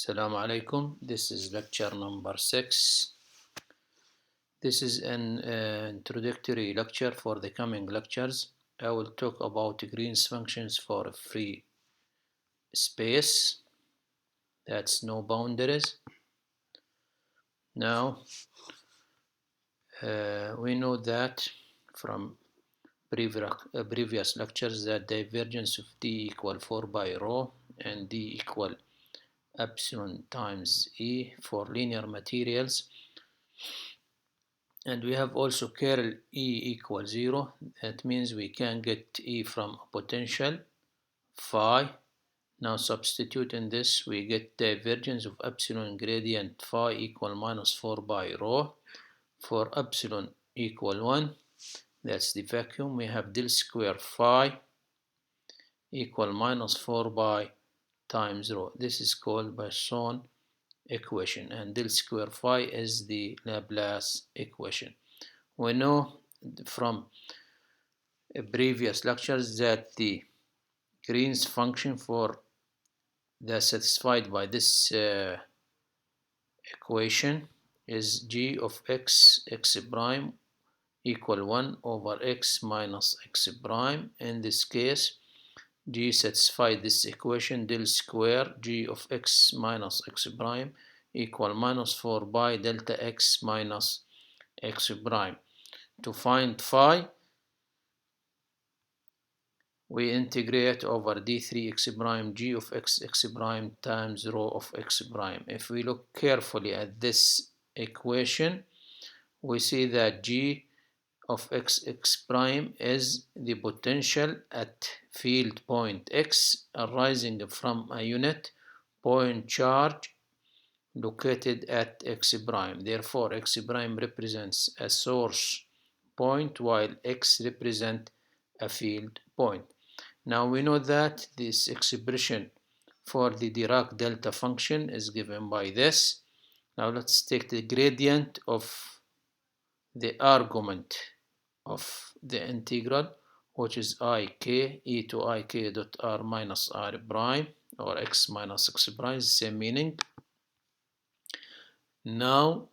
Assalamu alaikum. This is lecture number 6. This is an introductory lecture for the coming lectures. I will talk about Green's functions for a free space. That's no boundaries. Now, we know that from previous lectures that divergence of D equal 4 by rho and D equal epsilon times E for linear materials. And we have also curl E equals 0. That means we can get E from a potential phi. Now substitute in this, we get divergence of epsilon gradient phi equal minus 4 by rho. For epsilon equal 1, that's the vacuum, we have del square phi equal minus 4 by times rho. This is called Poisson equation, and del square phi is the Laplace equation. We know from previous lectures that the Green's function for the satisfied by this equation is g of x prime equal 1 over x minus x prime. In this case, g satisfied this equation del square g of x minus x prime equal minus 4 by delta x minus x prime. To find phi, we integrate over d3x prime g of x prime times rho of x prime. If we look carefully at this equation, we see that g of x prime is the potential at field point x arising from a unit point charge located at x prime. Therefore, x prime represents a source point while x represents a field point. Now we know that this expression for the Dirac delta function is given by this. Now let's take the gradient of the argument of the integral, which is ik e to ik dot r minus r prime, or x minus x prime, same meaning. Now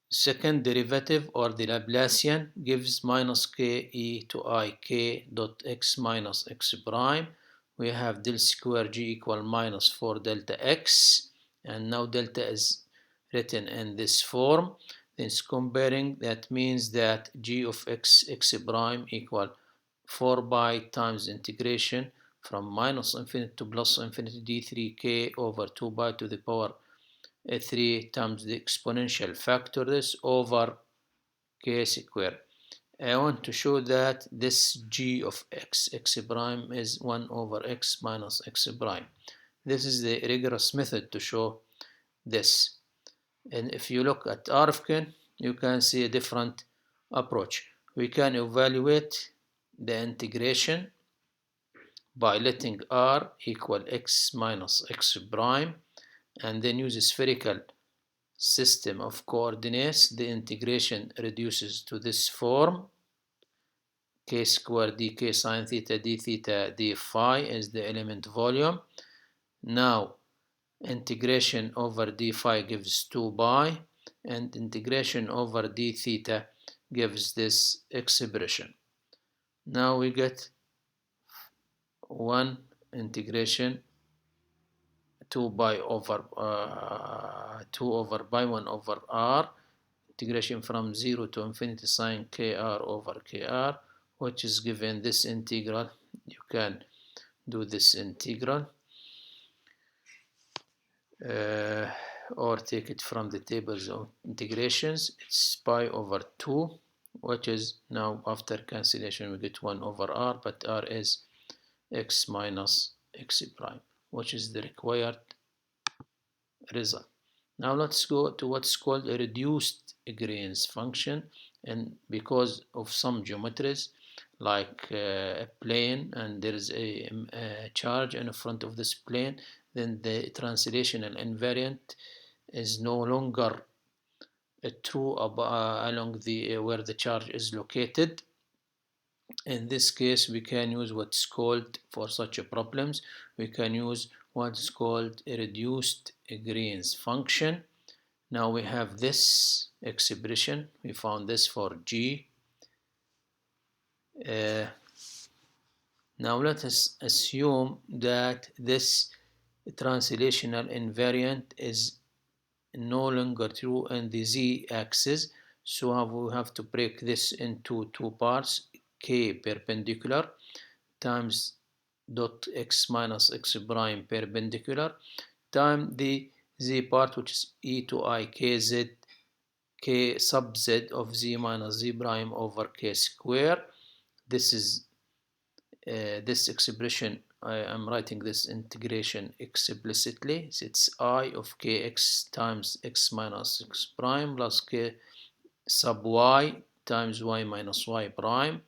second derivative, or the Laplacian, gives minus k e to ik dot x minus x prime. We have del square g equal minus 4 delta x, and now delta is written in this form. Then comparing, that means that g of x prime equal 4 by times integration from minus infinity to plus infinity d3k over 2 by to the power 3 times the exponential factor this over k square. I want to show that this g of x prime is 1 over x minus x prime. This is the rigorous method to show this. And if you look at Rifkin, you can see a different approach. We can evaluate the integration by letting r equal x minus x prime and then use a spherical system of coordinates. The integration reduces to this form: k squared dk sine theta d theta d phi is the element volume. Now integration over d phi gives 2 pi, and integration over d theta gives this expression. Now we get 1 integration 2 pi over 2 over pi 1 over r, integration from 0 to infinity sine kr over kr, which is given this integral. You can do this integral or take it from the tables of integrations. It's pi over 2, which is now after cancellation we get 1 over r, but r is x minus x prime, which is the required result. Now let's go to what's called a reduced Green's function, and because of some geometries like a plane and there is a charge in front of this plane, then the translational invariant is no longer true along the where the charge is located. In this case, we can use what's called, for such problems, we can use what's called a reduced Green's function. Now we have this expression. We found this for G. Now let us assume that this translational invariant is no longer true in the z-axis, so we have to break this into two parts, k perpendicular times dot x minus x prime perpendicular times the z part, which is e to I k z k sub z of z minus z prime over k square. This is this expression. I am writing this integration explicitly. It's I of kx times x minus x prime plus k sub y times y minus y prime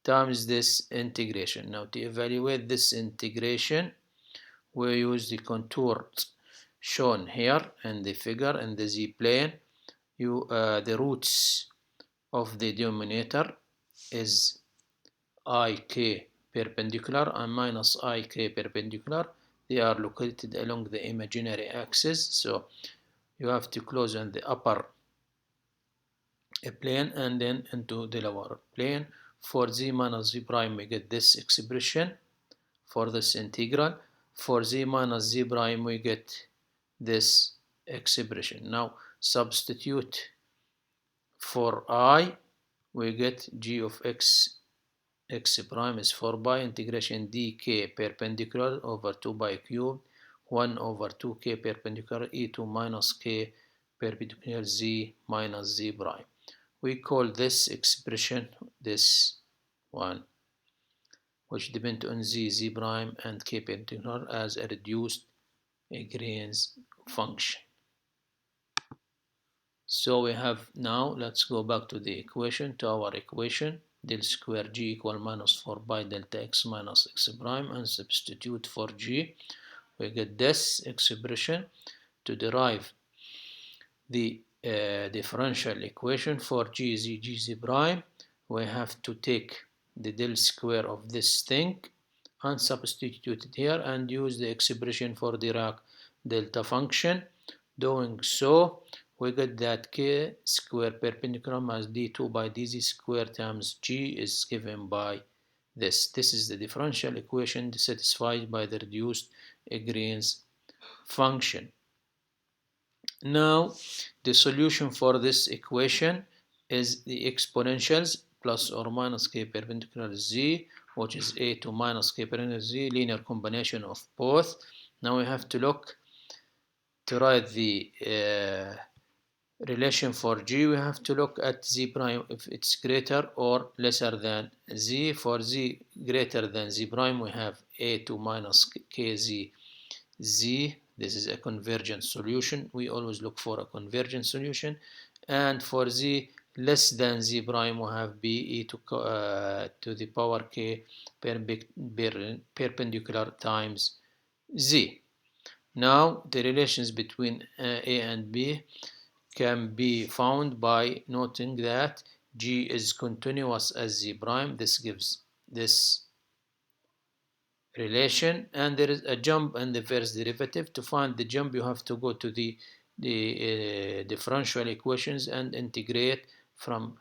times this integration. Now to evaluate this integration, we use the contours shown here in the figure in the z-plane. The roots of the denominator is ik perpendicular and minus ik perpendicular. They are located along the imaginary axis, so you have to close on the upper plane and then into the lower plane. For z minus z prime, we get this expression for this integral. For z minus z prime, we get this expression. Now substitute for I, we get g of x prime is 4 pi integration dk perpendicular over 2 pi cubed 1 over 2k perpendicular e to minus k perpendicular z minus z prime. We call this expression, this one, which depend on z prime and k perpendicular, as a reduced Green's function. So we have now, let's go back to the equation, to our equation, del square g equal minus 4 pi delta x minus x prime, and substitute for g. We get this expression. To derive the differential equation for gz prime, we have to take the del square of this thing and substitute it here and use the expression for Dirac delta function. Doing so, we get that k square perpendicular minus d2 by dz square times g is given by this. This is the differential equation satisfied by the reduced Green's function. Now, the solution for this equation is the exponentials plus or minus k perpendicular z, which is a to minus k perpendicular z, linear combination of both. Now we have to look to write the relation for g. We have to look at z prime if it's greater or lesser than z. For z greater than z prime, we have a to minus kz z. This is a convergent solution. We always look for a convergent solution. And for z less than z prime, we have b e to the power k perpendicular times z. Now the relations between a and b can be found by noting that g is continuous as z prime. This gives this relation, and there is a jump in the first derivative. To find the jump, you have to go to the differential equations and integrate from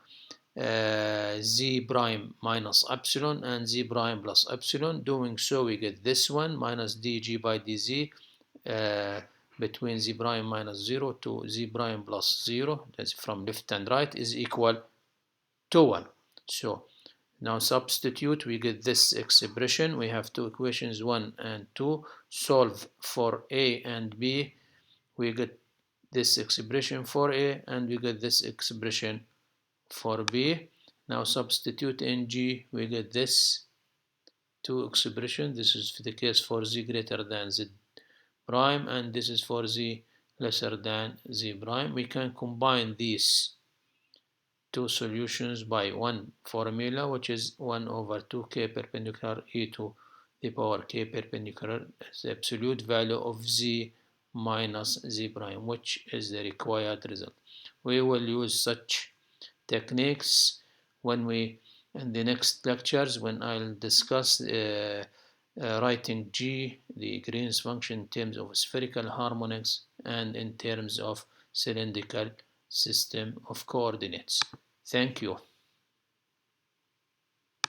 z prime minus epsilon and z prime plus epsilon. Doing so, we get this one minus dg by dz between z prime minus 0 to z prime plus 0, that's from left and right, is equal to 1. So now substitute, we get this expression. We have two equations, 1 and 2. Solve for a and b. We get this expression for a, and we get this expression for b. Now substitute in g. We get this two expression. This is the case for z greater than z prime, and this is for z lesser than z prime. We can combine these two solutions by one formula, which is 1 over 2k perpendicular e to the power k perpendicular is the absolute value of z minus z prime, which is the required result. We will use such techniques when we in the next lectures, when I'll discuss writing G, the Green's function, in terms of spherical harmonics and in terms of cylindrical system of coordinates. Thank you.